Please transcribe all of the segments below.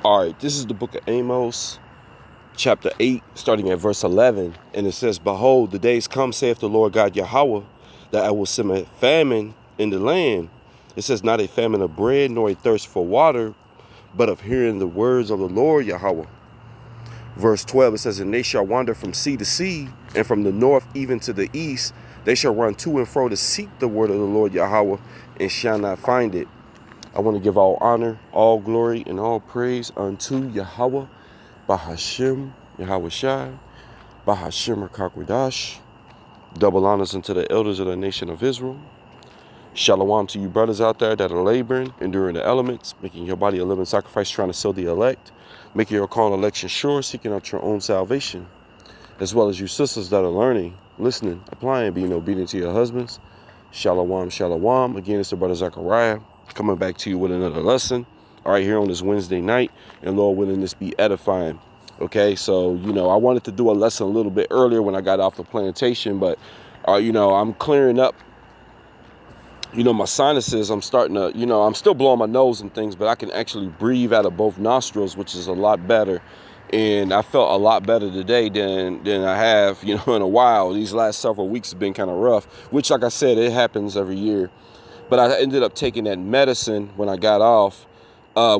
All right, this is the book of Amos, chapter 8, starting at verse 11. And it says, Behold, the days come, saith the Lord God Yahweh, that I will send a famine in the land. It says, not a famine of bread, nor a thirst for water, but of hearing the words of the Lord Yahweh. Verse 12, it says, And they shall wander from sea to sea, and from the north even to the east. They shall run to and fro to seek the word of the Lord Yahweh, and shall not find it. I want to give all honor, all glory, and all praise unto Yahweh, Bahashim, Yahweh Shai, Bahashim Rakakwadash. Double honors unto the elders of the nation of Israel. Shalom to you brothers out there that are laboring, enduring the elements, making your body a living sacrifice, trying to sell the elect, making your call and election sure, seeking out your own salvation, as well as you sisters that are learning, listening, applying, being obedient to your husbands. Shalom, shalom. Again, it's the brother Zechariah coming back to you with another lesson. All right, here on this Wednesday night, and Lord willing, this be edifying. Okay, so, I wanted to do a lesson a little bit earlier when I got off the plantation, but, I'm clearing up, my sinuses. I'm starting to, I'm still blowing my nose and things, but I can actually breathe out of both nostrils, which is a lot better. And I felt a lot better today than I have, in a while. These last several weeks have been kind of rough, which, like I said, it happens every year. But I ended up taking that medicine when I got off,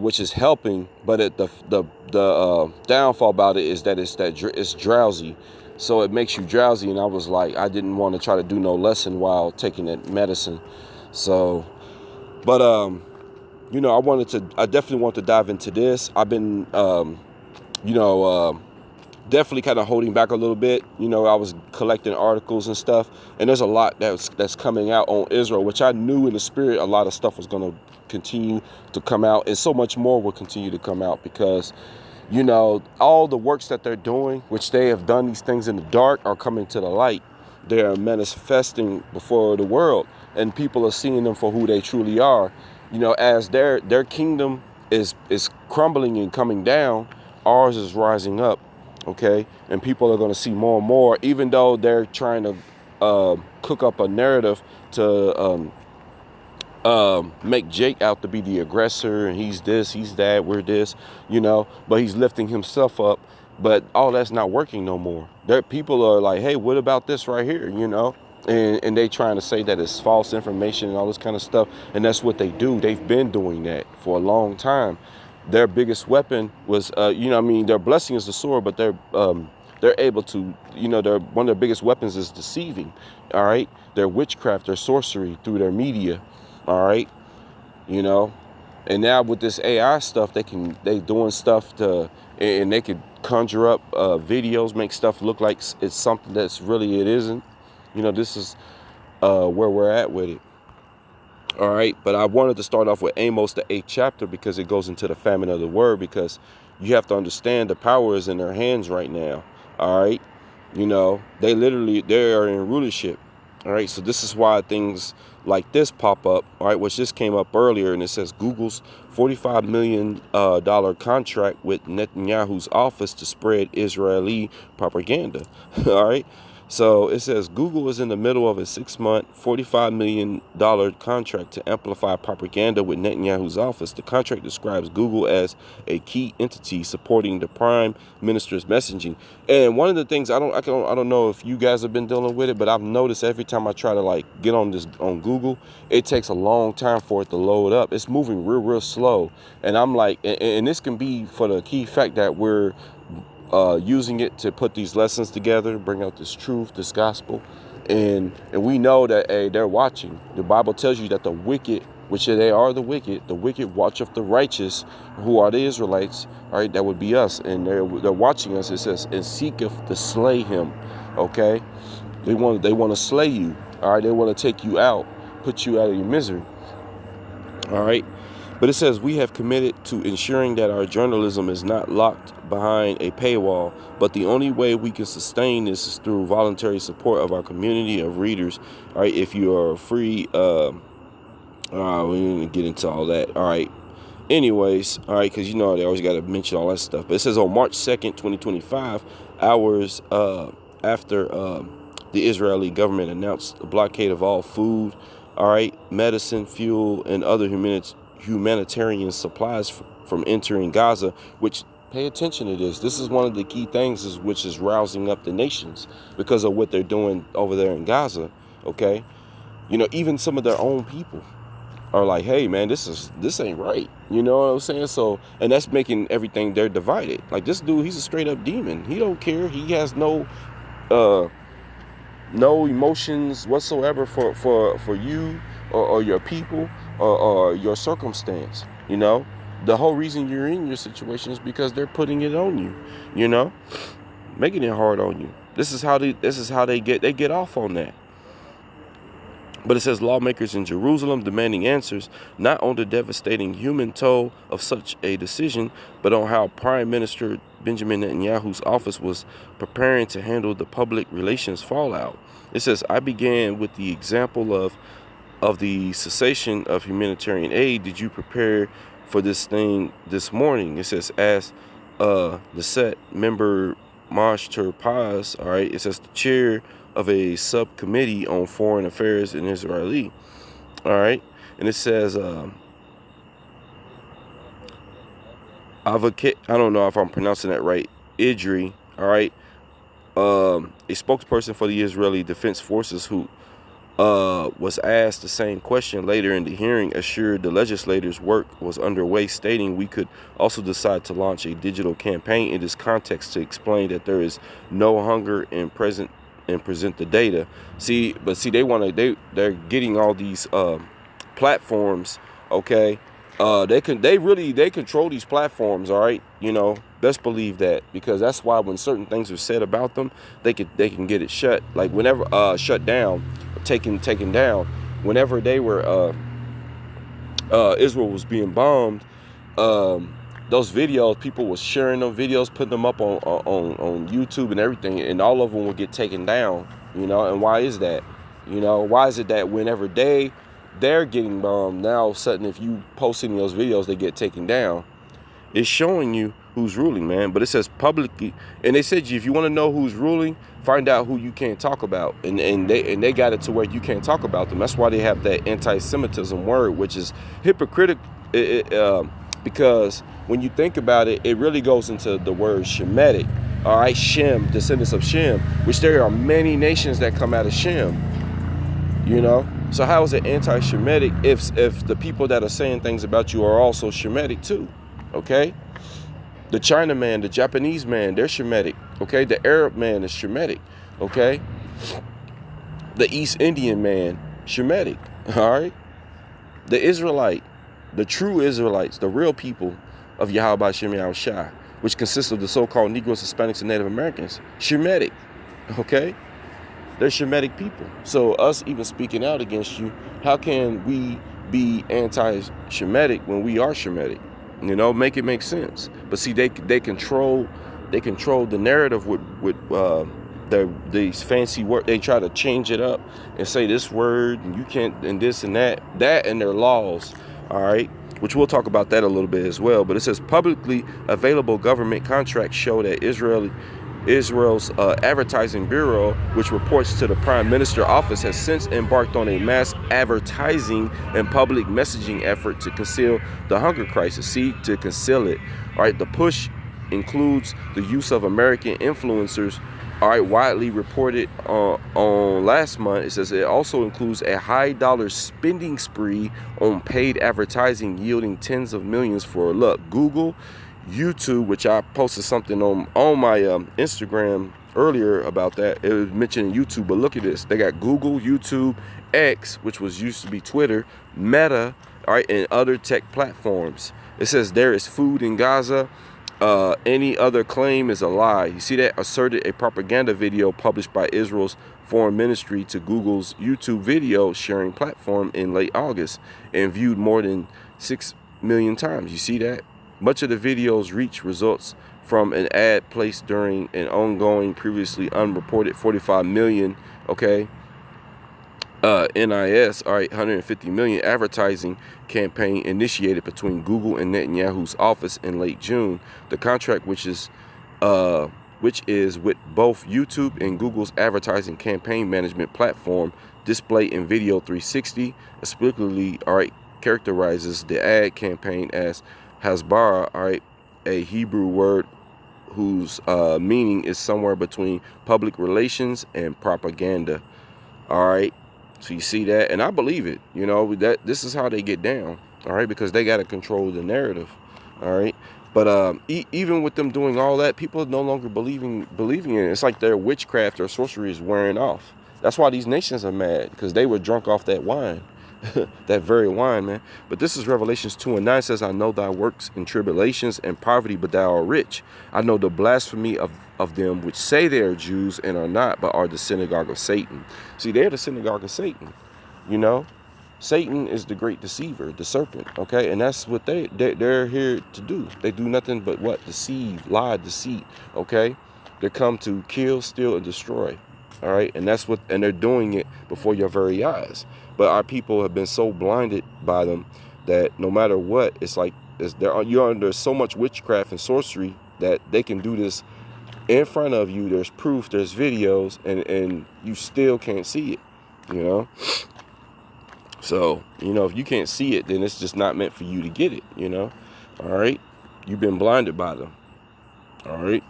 which is helping. But the downfall about it is that it's drowsy. So it makes you drowsy. And I was like, I didn't want to try to do no lesson while taking that medicine. So, but, I definitely want to dive into this. I've been, definitely kind of holding back a little bit. I was collecting articles and stuff, and there's a lot that's coming out on Israel, which I knew in the spirit a lot of stuff was going to continue to come out, and so much more will continue to come out because, all the works that they're doing, which they have done these things in the dark, are coming to the light. They're manifesting before the world, and people are seeing them for who they truly are. As their kingdom is crumbling and coming down, ours is rising up. Okay, and people are going to see more and more, even though they're trying to cook up a narrative to make Jake out to be the aggressor, and he's this, he's that, we're this, but he's lifting himself up. But all that's not working no more. There, people are like, hey, what about this right here, and they trying to say that it's false information and all this kind of stuff, and that's what they do. They've been doing that for a long time. Their biggest weapon was, their blessing is the sword, but they're able to, one of their biggest weapons is deceiving. All right, their witchcraft, their sorcery through their media. All right, and now with this AI stuff, they doing stuff and they could conjure up videos, make stuff look like it's something that's really it isn't. This is where we're at with it. All right, but I wanted to start off with Amos, the 8th chapter, because it goes into the famine of the word, because you have to understand the power is in their hands right now. All right, they are in rulership. All right, so this is why things like this pop up. All right, which just came up earlier, and it says Google's $45 million contract with Netanyahu's office to spread Israeli propaganda. All right. So it says Google is in the middle of a 6-month, $45 million contract to amplify propaganda with Netanyahu's office. The contract describes Google as a key entity supporting the prime minister's messaging. And one of the things I don't know if you guys have been dealing with it, but I've noticed every time I try to get on Google, it takes a long time for it to load up. It's moving real slow. And I'm like, and this can be for the key fact that we're using it to put these lessons together, bring out this truth, this gospel, and we know that they're watching. The Bible tells you that the wicked, which they are the wicked watcheth the righteous, who are the Israelites. All right, that would be us, and they're watching us. It says, and seeketh to slay him. Okay, they want to slay you. All right, they want to take you out, put you out of your misery. All right. But it says, we have committed to ensuring that our journalism is not locked behind a paywall, but the only way we can sustain this is through voluntary support of our community of readers. All right, if you are free, we didn't get into all that. All right. Anyways, all right, because they always got to mention all that stuff. But it says on March 2nd, 2025, hours after the Israeli government announced the blockade of all food, all right, medicine, fuel, and other humanitarian supplies from entering Gaza, which, pay attention to this. This is one of the key things which is rousing up the nations because of what they're doing over there in Gaza, okay? Even some of their own people are like, hey, man, this ain't right. You know what I'm saying? So, and that's making everything, they're divided. Like, this dude, he's a straight up demon. He don't care. He has no emotions whatsoever for you or your people or your circumstance. The whole reason you're in your situation is because they're putting it on you, making it hard on you. This is how they get off on that. But it says lawmakers in Jerusalem demanding answers not on the devastating human toll of such a decision, but on how Prime Minister Benjamin Netanyahu's office was preparing to handle the public relations fallout. It says, I began with the example of the cessation of humanitarian aid. Did you prepare for this thing this morning? It says, as the set member Maj Paz, all right, it says the chair of a subcommittee on foreign affairs in Israeli, all right, and it says advocate, I don't know if I'm pronouncing that right, Idri, all right, a spokesperson for the Israeli Defense Forces who was asked the same question later in the hearing, assured the legislators' work was underway, stating we could also decide to launch a digital campaign in this context to explain that there is no hunger and present the data. But they're getting all these platforms, okay? They control these platforms, all right? Best believe that, because that's why when certain things are said about them, they can get it shut. Like whenever shut down, taken down. Whenever they were Israel was being bombed, those videos, people were sharing those videos, putting them up on YouTube and everything, and all of them would get taken down, and why is that? Why is it that whenever they're getting bombed, now all of a sudden if you post any of those videos, they get taken down? It's showing you who's ruling, man. But it says publicly, and they said if you want to know who's ruling, find out who you can't talk about, and they got it to where you can't talk about them. That's why they have that anti-Semitism word, which is hypocritical, because when you think about it, it really goes into the word Shemitic, all right, Shem, descendants of Shem, which there are many nations that come out of Shem, So how is it anti-Shemitic if the people that are saying things about you are also Shemitic too, okay? The China man, the Japanese man, they're Shemitic, okay? The Arab man is Shemitic, okay? The East Indian man, Shemitic, all right? The Israelite, the true Israelites, the real people of Yahweh Hashem Yahushua, which consists of the so-called Negroes, Hispanics, and Native Americans, Shemitic, okay? They're Shemitic people. So us even speaking out against you, how can we be anti-Shemitic when we are Shemitic? Make it make sense. But see, they control the narrative with these fancy words. They try to change it up and say this word and you can't, and this and that and their laws, all right, which we'll talk about that a little bit as well. But it says publicly available government contracts show that Israel's advertising bureau, which reports to the Prime Minister office, has since embarked on a mass advertising and public messaging effort to conceal the hunger crisis. To conceal it. All right, the push includes the use of American influencers, all right, widely reported on last month. It says it also includes a high dollar spending spree on paid advertising yielding tens of millions for Google, YouTube, which I posted something on my Instagram earlier about that. It was mentioning YouTube, but look at this. They got Google, YouTube, X, which used to be Twitter, Meta, all right, and other tech platforms. It says there is food in Gaza. Any other claim is a lie. You see that? Asserted a propaganda video published by Israel's foreign ministry to Google's YouTube video sharing platform in late August and viewed more than 6 million times. You see that? Much of the video's reach results from an ad placed during an ongoing, previously unreported 45 million, okay, NIS, all right, 150 million advertising campaign initiated between Google and Netanyahu's office in late June. The contract, which is with both YouTube and Google's advertising campaign management platform, Display and Video 360, explicitly, all right, characterizes the ad campaign as hasbara, all right, a Hebrew word whose meaning is somewhere between public relations and propaganda. All right, so you see that, and I believe it. You know, that this is how they get down. All right, because they got to control the narrative. All right, but even with them doing all that, people are no longer believing in it. It's like their witchcraft or sorcery is wearing off. That's why these nations are mad, because they were drunk off that wine. That very wine, man. But this is Revelations 2:9 says, I know thy works in tribulations and poverty, but thou art rich. I know the blasphemy of them which say they are Jews and are not, but are the synagogue of Satan. See, they're the synagogue of Satan. You know, Satan is the great deceiver, the serpent. Okay, and that's what they're here to do. They do nothing but what? Deceive, lie, deceit. Okay, they come to kill, steal, and destroy. All right, and that's what, and they're doing it before your very eyes. But our people have been so blinded by them that no matter what, it's like you're under so much witchcraft and sorcery that they can do this in front of you. There's proof, there's videos, and you still can't see it, you know? So, you know, if you can't see it, then it's just not meant for you to get it, you know? All right? You've been blinded by them. All right?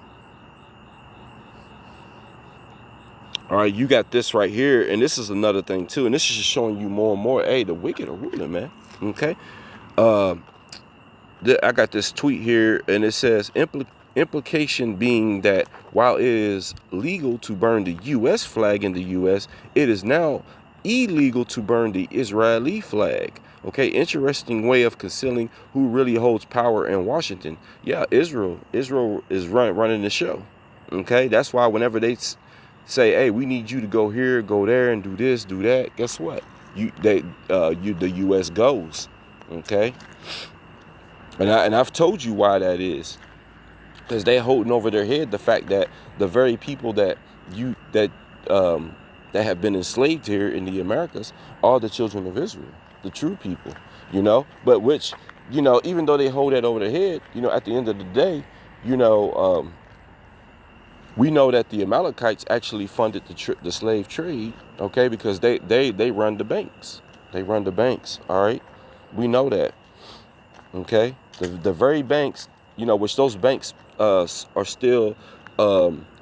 All right, you got this right here, and this is another thing too, and this is just showing you more and more, hey, the wicked are ruling, man. Okay, I got this tweet here, and it says implication being that while it is legal to burn the U.S. flag in the U.S., it is now illegal to burn the Israeli flag. Okay, interesting way of concealing who really holds power in Washington. Yeah, Israel is running the show. Okay, that's why whenever they say, hey, we need you to go here, go there, and do this, do that, guess what? The U.S. goes, okay? And I've told you why that is, because they holding over their head the fact that the very people that have been enslaved here in the Americas are the children of Israel, the true people, you know. But which, you know, even though they hold that over their head, you know, at the end of the day, you know. We know that the Amalekites actually funded the slave trade, okay, because they run the banks. They run the banks, all right? We know that, okay? The very banks, you know, which those banks are still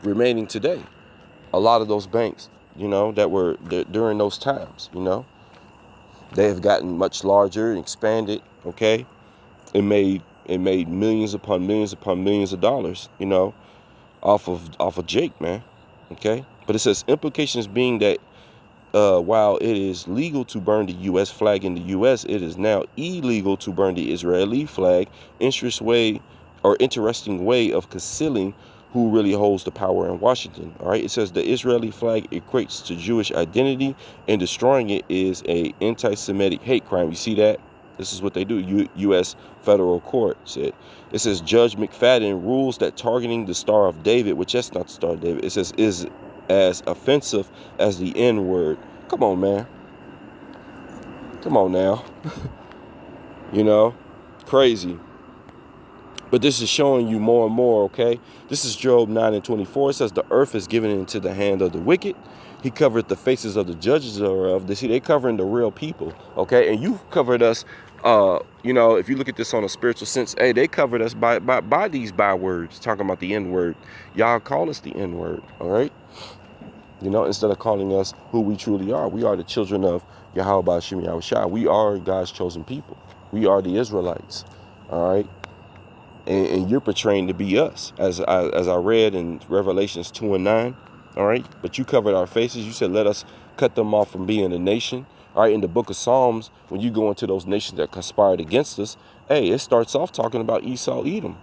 remaining today. A lot of those banks, you know, that were during those times, you know, they have gotten much larger and expanded, okay? It made millions upon millions upon millions of dollars, you know, off of Jake, man. Okay, but it says implications being that while it is legal to burn the U.S. flag in the U.S., it is now illegal to burn the Israeli flag. Interesting way of concealing who really holds the power in Washington. All right, it says the Israeli flag equates to Jewish identity, and destroying it is a anti-Semitic hate crime. You see that? This is what they do. U.S. federal court said. It says Judge McFadden rules that targeting the Star of David, which that's not the Star of David, it says is as offensive as the N-word. Come on, man. Come on now. You know, crazy. But this is showing you more and more, okay? This is Job 9:24. It says the earth is given into the hand of the wicked. He covered the faces of the judges thereof. See, they covering the real people, okay? And you covered us, you know, if you look at this on a spiritual sense, hey, they covered us by these bywords, talking about the N-word. Y'all call us the N-word, all right? You know, instead of calling us who we truly are. We are the children of Yahweh Ba'ashem Yahushua. We are God's chosen people. We are the Israelites, all right? And you're portraying to be us, as I read in Revelations 2:9. All right, but you covered our faces. You said, let us cut them off from being a nation. All right, in the book of Psalms, when you go into those nations that conspired against us, hey, it starts off talking about Esau, Edom.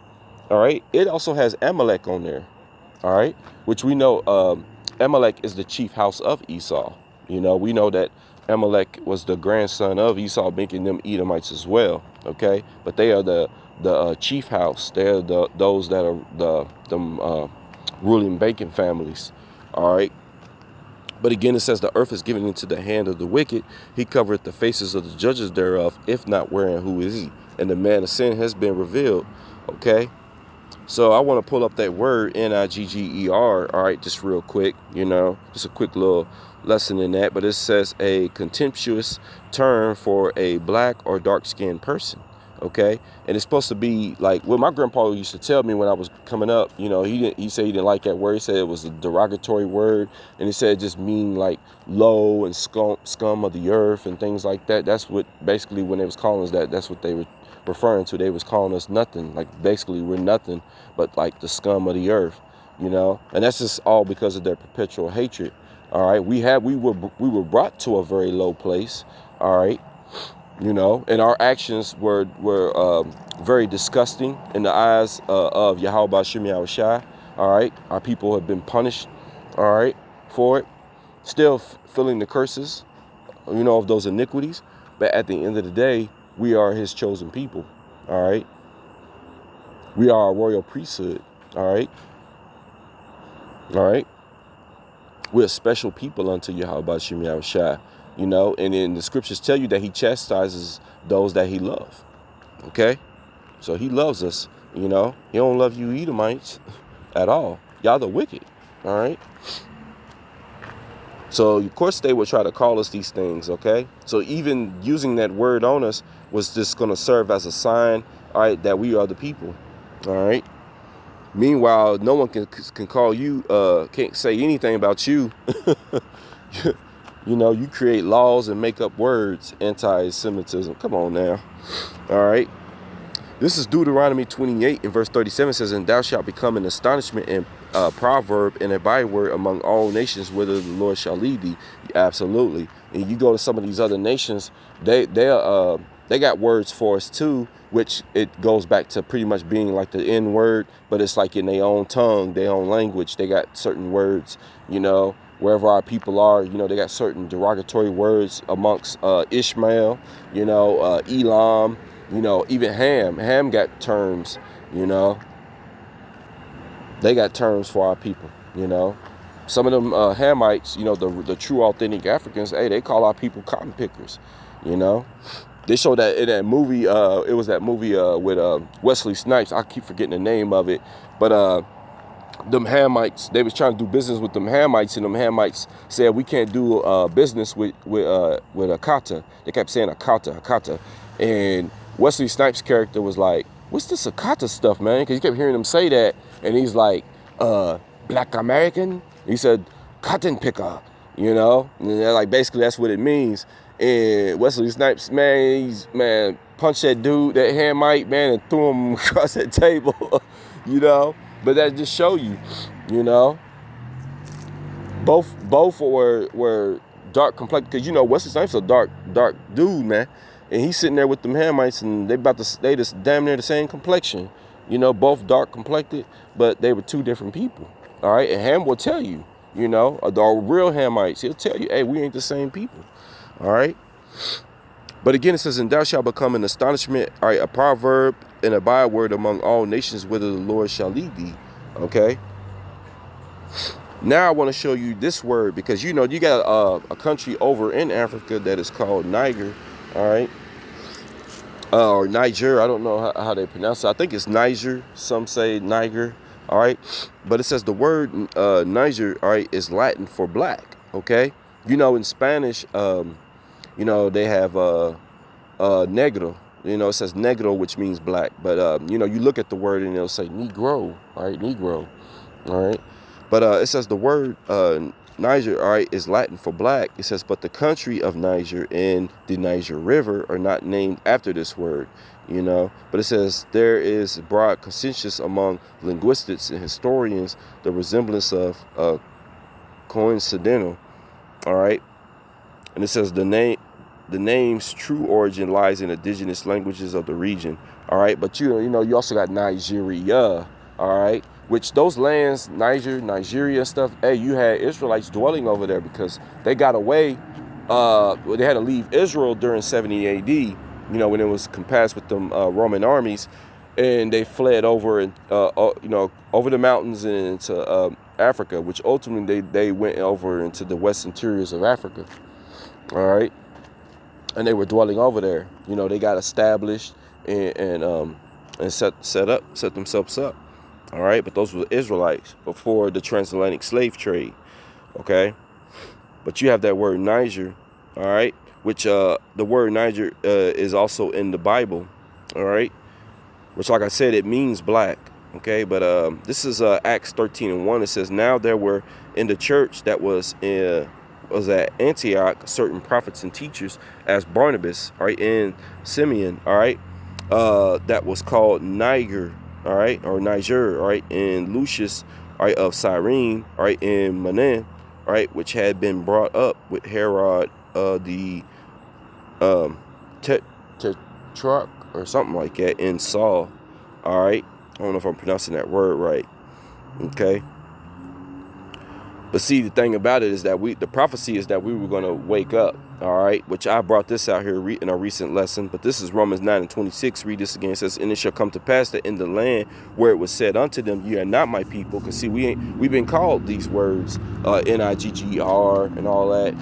All right, it also has Amalek on there. All right, which we know Amalek is the chief house of Esau. You know, we know that Amalek was the grandson of Esau, making them Edomites as well. Okay, but they are the chief house. They're those that are the ruling banking families. All right. But again, it says the earth is given into the hand of the wicked. He covereth the faces of the judges thereof, if not wherein who is he? And the man of sin has been revealed. Okay. So I want to pull up that word Nigger, all right, just real quick, just a quick little lesson in that. But it says a contemptuous term for a black or dark skinned person. Okay. And it's supposed to be like what my grandpa used to tell me when I was coming up. He said he didn't like that word. He said it was a derogatory word. And he said it just mean like low and scum of the earth and things like that. That's what basically when they was calling us that's what they were referring to. They was calling us nothing. Like basically we're nothing but like the scum of the earth, and that's just all because of their perpetual hatred. All right, we were brought to a very low place. All right, and our actions were very disgusting in the eyes of Yahweh Bashim Yahushai. All right, our people have been punished. All right, for it, still feeling the curses, of those iniquities. But at the end of the day, we are His chosen people. All right. We are a royal priesthood, all right? All right? We're a special people unto Yahweh Bashim Yahushai, and then the scriptures tell you that He chastises those that He loves, okay? So He loves us, He don't love you Edomites at all. Y'all the wicked, all right? So, of course, they would try to call us these things, okay? So even using that word on us was just going to serve as a sign, all right, that we are the people. All right. Meanwhile, no one can call you, can't say anything about you. You create laws and make up words, anti-Semitism. Come on now. All right. This is Deuteronomy 28 in verse 37 says, and thou shalt become an astonishment and proverb and a byword among all nations, whither the Lord shall lead thee. Absolutely. And you go to some of these other nations, they got words for us too, which it goes back to pretty much being like the N word, but it's like in their own tongue, their own language. They got certain words, wherever our people are, they got certain derogatory words amongst Ishmael, Elam, even Ham. Ham got terms, they got terms for our people, Some of them Hamites, the true authentic Africans, hey, they call our people cotton pickers, They showed that in that movie, it was that movie with Wesley Snipes. I keep forgetting the name of it. But them Hamites, they was trying to do business with them Hamites, and them Hamites said, we can't do business with Akata. They kept saying Akata. And Wesley Snipes' character was like, what's this Akata stuff, man? Because he kept hearing them say that. And he's like, Black American? He said, cotton picker, And like, basically, that's what it means. And Wesley Snipes, man, punched that dude, that Hamite, man, and threw him across that table, But that just show you, both were dark complexion, because Wesley Snipes is a dark dude, man, and he's sitting there with them Hamites, and they just damn near the same complexion, both dark complected, but they were two different people, all right. And Ham will tell you, the real Hamites, he'll tell you, hey, we ain't the same people. All right. But again, it says, and thou shalt become an astonishment, all right, a proverb and a byword among all nations, whither the Lord shall lead thee. Okay. Now I want to show you this word, because, you got a country over in Africa that is called Niger. All right. Or Niger. I don't know how they pronounce it. I think it's Niger. Some say Niger. All right. But it says the word Niger, all right, is Latin for black. Okay. In Spanish, they have negro. It says negro, which means black. But, you look at the word and it'll say Negro. All right, Negro. All right. But it says the word Niger, all right, is Latin for black. It says, but the country of Niger and the Niger River are not named after this word, But it says there is broad consensus among linguists and historians, the resemblance of coincidental. All right. And it says the name's true origin lies in indigenous languages of the region. All right. But, you also got Nigeria. All right. Which those lands, Nigeria and stuff, hey, you had Israelites dwelling over there because they got away. They had to leave Israel during 70 AD, when it was compassed with them Roman armies. And they fled over, over the mountains and into Africa, which ultimately they went over into the west interiors of Africa. All right. And they were dwelling over there. They got established and set themselves up. All right, but those were Israelites before the transatlantic slave trade. Okay, but you have that word Niger. All right, which the word Niger is also in the Bible. All right, which, like I said, it means black. Okay, but this is Acts 13:1. It says, now there were in the church that was at Antioch certain prophets and teachers, as Barnabas, all right, and Simeon, all right, that was called Niger, all right, or Niger, all right, and Lucius, all right, of Cyrene, all right, and Manaen, all right, which had been brought up with Herod the Tetrarch or something like that, in Saul. All right, I don't know if I'm pronouncing that word right. Okay, but see, the thing about it is that the prophecy is that we were going to wake up. All right, which I brought this out here in a recent lesson, but this is Romans 9:26. Read this again. It says, and it shall come to pass that in the land where it was said unto them, ye are not my people. Because see, we've been called these words, Niger and all that.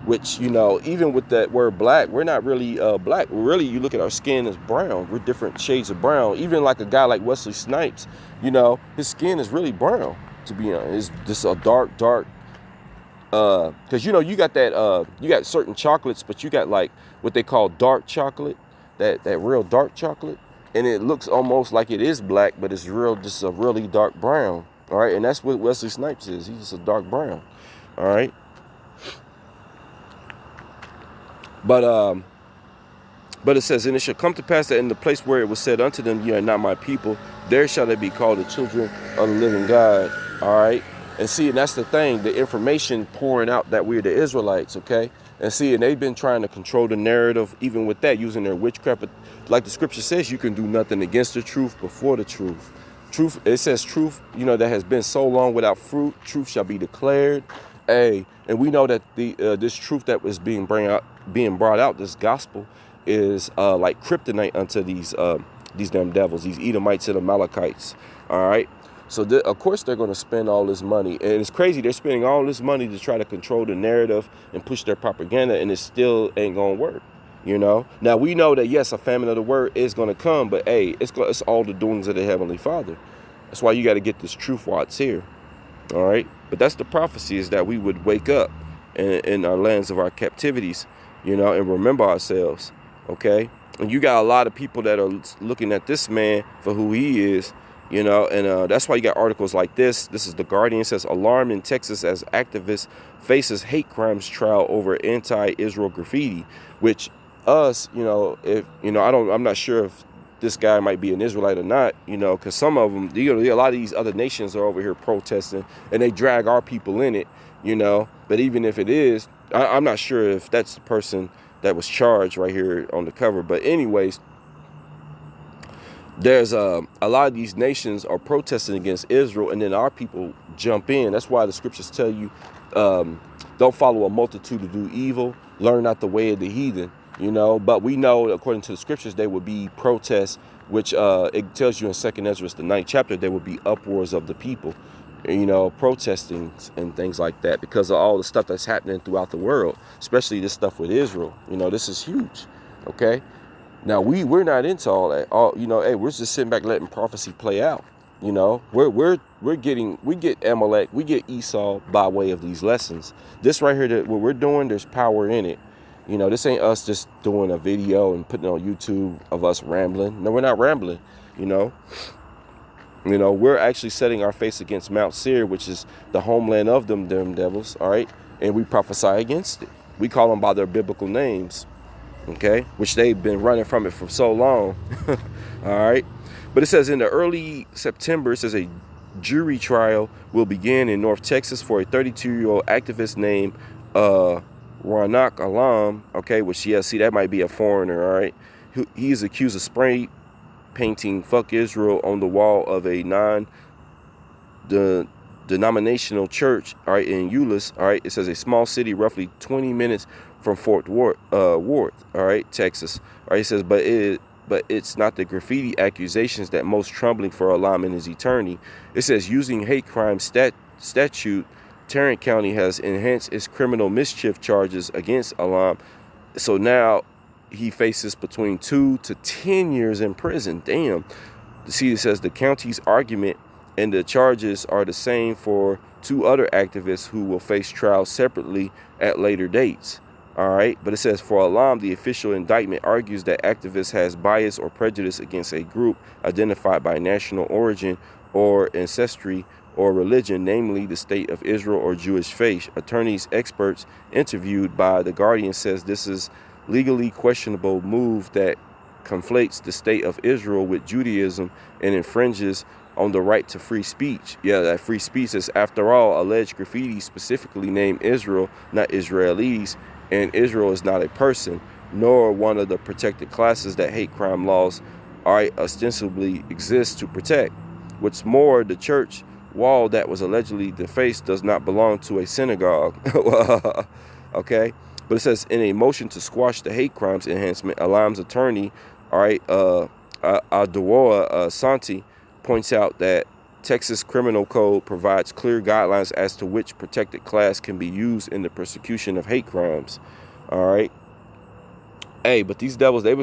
Which, you know, even with that word black, we're not really black. Really, you look at our skin as brown. We're different shades of brown. Even like a guy like Wesley Snipes, you know, his skin is really brown, to be honest. It's just a dark, because, you know, you got that, you got certain chocolates, but you got like what they call dark chocolate, that real dark chocolate. And it looks almost like it is black, but it's just a really dark brown. All right. And that's what Wesley Snipes is. He's just a dark brown. All right. But it says, and it shall come to pass that in the place where it was said unto them, ye are not my people, there shall they be called the children of the living God. All right. And see, and that's the thing, the information pouring out that we're the Israelites. Okay. And see, and they've been trying to control the narrative, even with that, using their witchcraft. But like the scripture says, you can do nothing against the truth before the truth. Truth, it says truth, you know, that has been so long without fruit, truth shall be declared. And we know that this truth that was being brought out, this gospel, is like kryptonite unto these damn devils, these Edomites and Amalekites. All right. So of course they're going to spend all this money, and it's crazy. They're spending all this money to try to control the narrative and push their propaganda, and it still ain't going to work. You know. Now we know that yes, a famine of the word is going to come, but hey, it's all the doings of the Heavenly Father. That's why you got to get this truth while it's here. All right. But that's the prophecy, is that we would wake up in our lands of our captivities, you know, and remember ourselves. Okay. And you got a lot of people that are looking at this man for who he is, you know, and that's why you got articles like this. This is The Guardian. It says, alarm in Texas as activist faces hate crimes trial over anti-Israel graffiti, which us, you know, if, you know, I'm not sure if this guy might be an Israelite or not, you know, because some of them, you know, a lot of these other nations are over here protesting, and they drag our people in it, you know. But even if it is, I'm not sure if that's the person that was charged right here on the cover. But anyways, there's a lot of these nations are protesting against Israel, and then our people jump in. That's why the scriptures tell you, don't follow a multitude to do evil, learn not the way of the heathen. You know, but we know, according to the scriptures, there would be protests, which it tells you in 2nd Ezra, the 9th chapter, there would be uproars of the people, you know, protesting and things like that, because of all the stuff that's happening throughout the world, especially this stuff with Israel. You know, this is huge. Okay. Now we're not into all that. You know, hey, we're just sitting back letting prophecy play out. You know, we get Amalek, we get Esau by way of these lessons. This right here, what we're doing, there's power in it. You know, this ain't us just doing a video and putting it on YouTube of us rambling. No, we're not rambling, you know. You know, we're actually setting our face against Mount Seir, which is the homeland of them devils, all right? And we prophesy against it. We call them by their biblical names, okay? Which they've been running from it for so long, all right? But it says in the early September, it says a jury trial will begin in North Texas for a 32-year-old activist named Ranak Alam, okay, which, yeah, see, that might be a foreigner, all right? He is accused of spray painting "Fuck Israel" on the wall of a denominational church, all right, in Euless, all right? It says a small city roughly 20 minutes from Fort Worth, all right, Texas. All right, it says, but it's not the graffiti accusations that most troubling for Alam and his attorney. It says, using hate crime statute, Tarrant County has enhanced its criminal mischief charges against Alam. So now he faces between 2 to 10 years in prison. Damn. See, it says the county's argument And the charges are the same for 2 other activists who will face trials separately at later dates. All right. But it says for Alam, the official indictment argues that activist has bias or prejudice against a group identified by national origin or ancestry or religion, namely the state of Israel or Jewish faith. Attorneys, experts interviewed by The Guardian says this is legally questionable move that conflates the state of Israel with Judaism and infringes on the right to free speech. Yeah, that free speech is, after all, alleged graffiti specifically named Israel, not Israelis, and Israel is not a person, nor one of the protected classes that hate crime laws ostensibly exist to protect. What's more, the church wall that was allegedly defaced does not belong to a synagogue. Okay? But it says, in a motion to squash the hate crimes enhancement, Alam's attorney, Adoa Santi, points out that Texas Criminal Code provides clear guidelines as to which protected class can be used in the persecution of hate crimes. All right. Hey, but these devils, they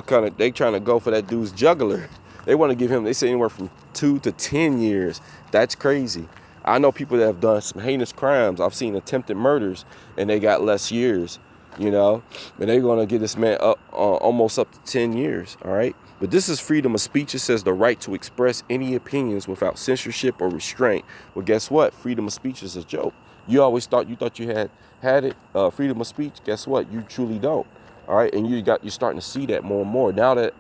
trying to go for that dude's jugular. They want to give him, they say anywhere from 2 to 10 years. That's crazy. I know people that have done some heinous crimes. I've seen attempted murders and they got less years, you know, and they're going to get this man up almost up to 10 years. All right. But this is freedom of speech. It says the right to express any opinions without censorship or restraint. Well, guess what? Freedom of speech is a joke. You always thought you had it, freedom of speech. Guess what? You truly don't. All right. And you're starting to see that more and more now that,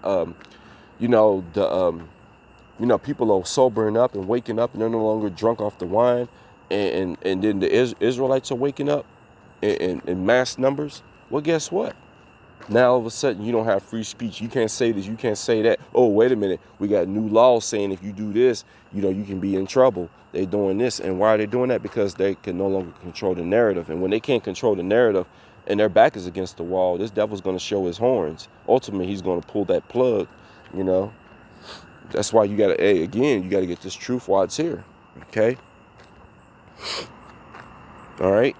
people are sobering up and waking up and they're no longer drunk off the wine. And then the Israelites are waking up in mass numbers. Well, guess what? Now, all of a sudden, you don't have free speech. You can't say this. You can't say that. Oh, wait a minute. We got new laws saying if you do this, you can be in trouble. They're doing this. And why are they doing that? Because they can no longer control the narrative. And when they can't control the narrative and their back is against the wall, this devil's going to show his horns. Ultimately, he's going to pull that plug, That's why you got to, you got to get this truth while it's here. Okay? All right?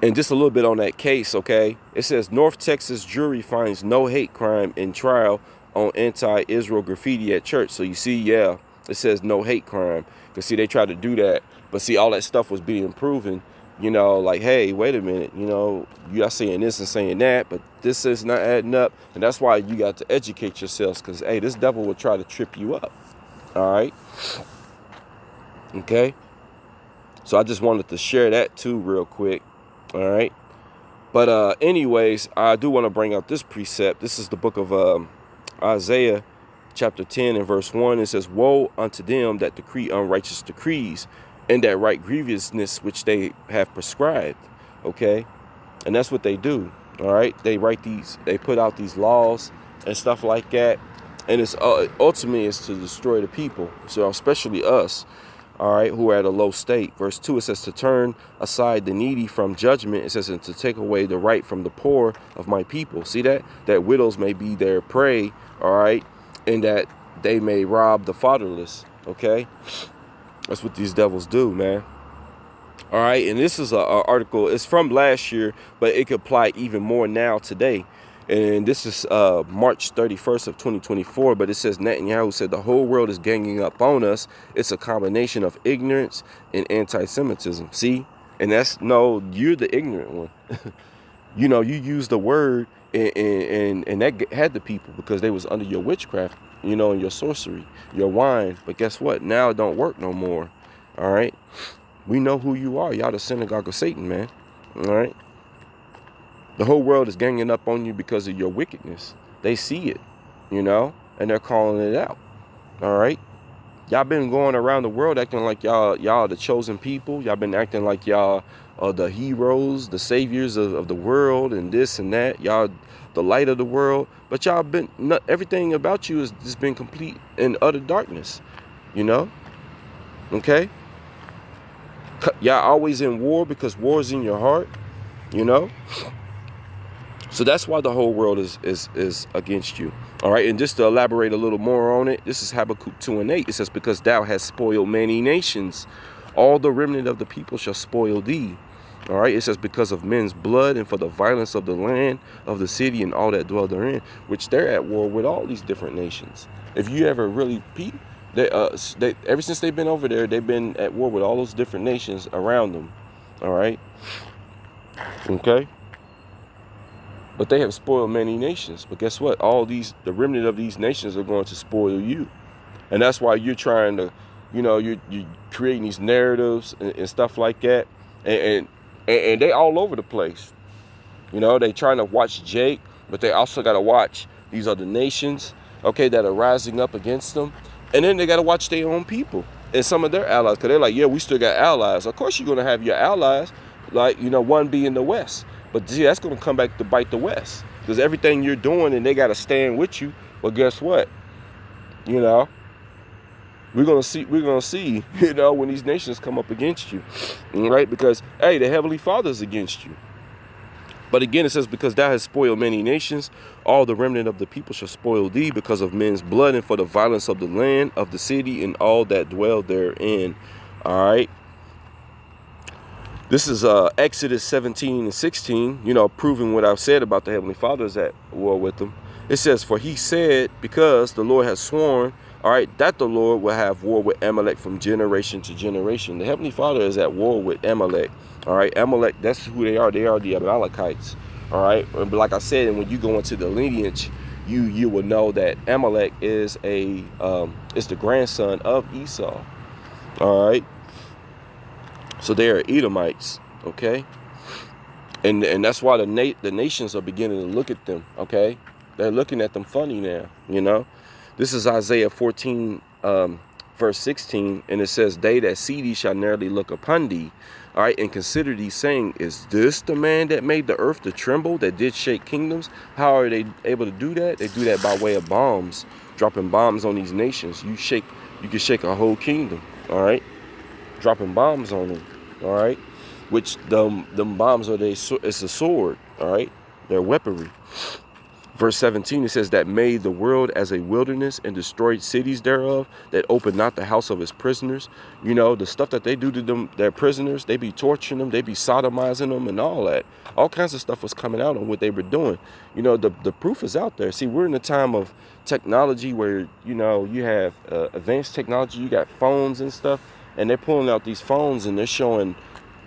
And just a little bit on that case, okay? It says North Texas jury finds no hate crime in trial on anti-Israel graffiti at church. So you see, it says no hate crime. Because see, they tried to do that. But see, all that stuff was being proven, like, hey, wait a minute, you are saying this and saying that, but this is not adding up. And that's why you got to educate yourselves because, hey, this devil will try to trip you up. All right? Okay? So I just wanted to share that too real quick. All right. But anyways, I do want to bring out this precept. This is the book of Isaiah chapter 10 and verse 1. It says, woe unto them that decree unrighteous decrees and that write grievousness which they have prescribed. Okay. And that's what they do. All right. They put out these laws and stuff like that. And it's ultimately is to destroy the people. So especially us. All right, who are at a low state. Verse 2, it says to turn aside the needy from judgment. It says and to take away the right from the poor of my people. See that? That widows may be their prey, all right, and that they may rob the fatherless, okay? That's what these devils do, man. All right, and this is an article. It's from last year, but it could apply even more now today. And this is March 31st of 2024. But it says Netanyahu said the whole world is ganging up on us. It's a combination of ignorance and anti-Semitism. See? And you're the ignorant one. You use the word and that had the people because they was under your witchcraft, and your sorcery, your wine. But guess what? Now it don't work no more. All right? We know who you are. Y'all the synagogue of Satan, man. All right? The whole world is ganging up on you because of your wickedness. They see it, and they're calling it out. All right. Y'all been going around the world acting like y'all the chosen people. Y'all been acting like y'all are the heroes, the saviors of the world and this and that. Y'all the light of the world. But y'all everything about you has just been complete and utter darkness, Okay. Y'all always in war because war is in your heart, So that's why the whole world is against you. All right. And just to elaborate a little more on it, this is Habakkuk 2 and 8. It says, because thou hast spoiled many nations, all the remnant of the people shall spoil thee. All right. It says, because of men's blood and for the violence of the land of the city and all that dwell therein, which they're at war with all these different nations. If you ever really They ever since they've been over there, they've been at war with all those different nations around them. All right. Okay. But they have spoiled many nations. But guess what? The remnant of these nations are going to spoil you. And that's why you're trying to, you're creating these narratives and stuff like that. And they all over the place. They trying to watch Jake, but they also got to watch these other nations, okay, that are rising up against them. And then they got to watch their own people and some of their allies. Because they're like, yeah, we still got allies. Of course you're going to have your allies, like, one being the West. But see, that's going to come back to bite the West. Because everything you're doing and they got to stand with you. Well, guess what? We're gonna see, when these nations come up against you, right? Because, hey, the Heavenly Father is against you. But again, it says, because thou hast spoiled many nations, all the remnant of the people shall spoil thee because of men's blood and for the violence of the land, of the city, and all that dwell therein. All right. This is Exodus 17 and 16, proving what I've said about the Heavenly Father is at war with them. It says, for he said, because the Lord has sworn, all right, that the Lord will have war with Amalek from generation to generation. The Heavenly Father is at war with Amalek. All right, Amalek, that's who they are. They are the Amalekites. All right, but like I said, and when you go into the lineage, you will know that Amalek is the grandson of Esau. All right, so they are Edomites. Okay, and that's why the nations are beginning to look at them. Okay, they're looking at them funny now. This is Isaiah 14, verse 16, and it says, they that see thee shall narrowly look upon thee, all right, and consider thee, saying, is this the man that made the earth to tremble, that did shake kingdoms? How are they able to do that? They do that by way of bombs, dropping bombs on these nations. You can shake a whole kingdom, all right, dropping bombs on them, all right, which them bombs it's a sword, all right, they're weaponry. Verse 17, it says, that made the world as a wilderness and destroyed cities thereof, that opened not the house of his prisoners. The stuff that they do to them, their prisoners, they be torturing them, they be sodomizing them and all that. All kinds of stuff was coming out on what they were doing. The proof is out there. See, we're in a time of technology where, you have advanced technology, you got phones and stuff, and they're pulling out these phones and they're showing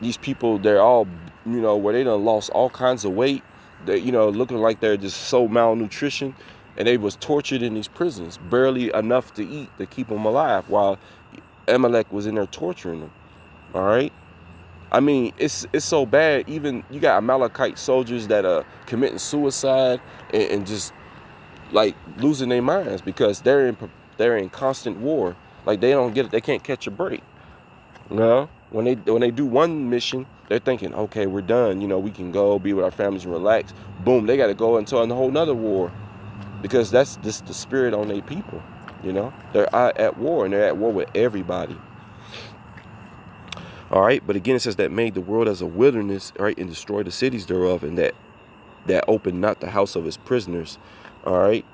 these people, they're all, where they done lost all kinds of weight. They, looking like they're just so malnutrition, and they was tortured in these prisons, barely enough to eat to keep them alive, while Amalek was in there torturing them. All right, I mean, it's so bad. Even you got Amalekite soldiers that are committing suicide and just like losing their minds because they're in constant war. Like they can't catch a break. When they do one mission, they're thinking, okay, we're done. We can go be with our families and relax. Boom, they got to go into a whole nother war because that's just the spirit on their people. They're at war, and they're at war with everybody. All right, but again, it says that made the world as a wilderness, right, and destroyed the cities thereof, and that opened not the house of his prisoners. All right.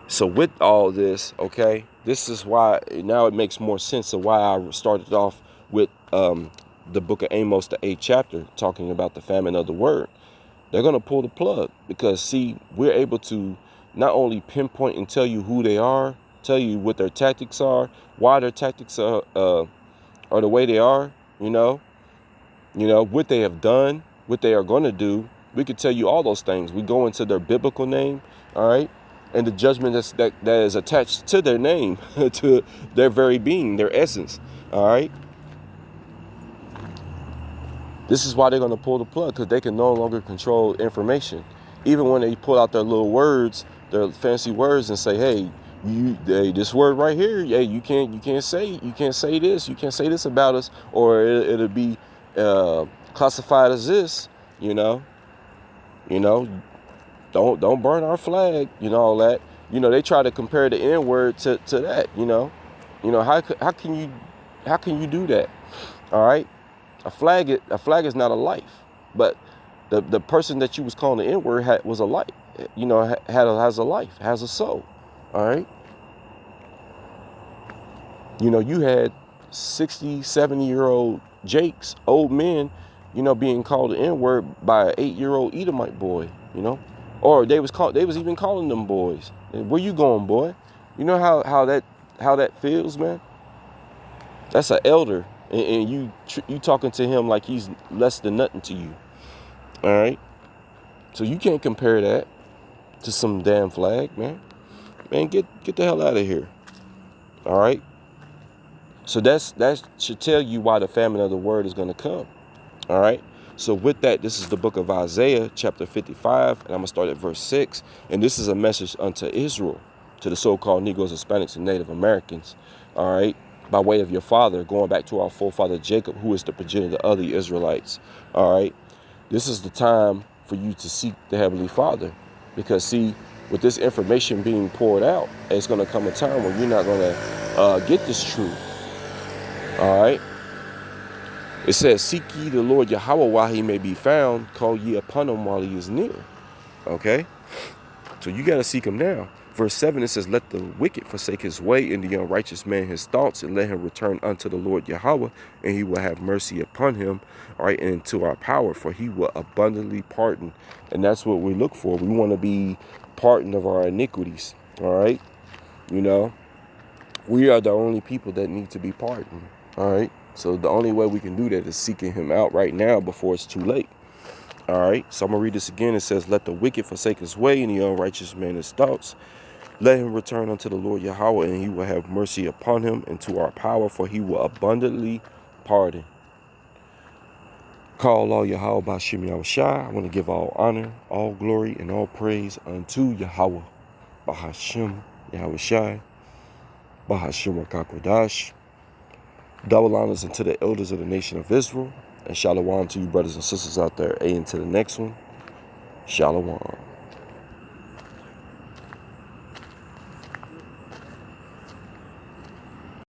So with all this, okay, this is why now it makes more sense of why I started off with the book of Amos, the 8th chapter, talking about the famine of the word. They're going to pull the plug because, see, we're able to not only pinpoint and tell you who they are, tell you what their tactics are, why their tactics are the way they are, what they have done, what they are going to do. We could tell you all those things. We go into their biblical name, all right, and the judgment that is attached to their name, to their very being, their essence, all right. This is why they're going to pull the plug, because they can no longer control information. Even when they pull out their little words, their fancy words, and say, hey, this word right here, hey, you can't say this, you can't say this about us, or it'll be classified as this, don't burn our flag, all that. They try to compare the N word to that, how can you do that? All right. A flag is not a life, but the person that you was calling the N-word was a life, has a life, has a soul. All right. You had 60, 70-year-old Jakes, old men, being called the N-word by an 8-year-old Edomite boy, or they was even calling them boys. Where you going, boy? How that how that feels, man? That's an elder, and you talking to him like he's less than nothing to you. All right. So you can't compare that to some damn flag, man. Man, get the hell out of here. All right. So that should tell you why the famine of the word is going to come. All right. So with that, this is the book of Isaiah, chapter 55, and I'm going to start at verse 6. And this is a message unto Israel, to the so-called Negroes, Hispanics, and Native Americans. All right. By way of your father, going back to our forefather Jacob, who is the progenitor of the Israelites. All right. This is the time for you to seek the Heavenly Father. Because, see, with this information being poured out, it's going to come a time when you're not going to get this truth. All right. It says, seek ye the Lord Yahweh while he may be found. Call ye upon him while he is near. Okay. So you got to seek him now. Verse 7, it says, let the wicked forsake his way, and the unrighteous man his thoughts, and let him return unto the Lord Yahweh, and he will have mercy upon him, all right, and into our power, for he will abundantly pardon. And that's what we look for. We want to be pardoned of our iniquities, all right? You know, we are the only people that need to be pardoned, all right? So the only way we can do that is seeking him out right now before it's too late. All right, so I'm going to read this again. It says, let the wicked forsake his way, and the unrighteous man his thoughts. Let him return unto the Lord Yahweh, and he will have mercy upon him, and to our power, for he will abundantly pardon. Call all Yahweh B'Shem Yahushai. I want to give all honor, all glory, and all praise unto Yahweh B'Shem Yahushai, B'Shem Rakakodash. Double honors unto the elders of the nation of Israel. And shalom to you brothers and sisters out there. A into the next one. Shalom.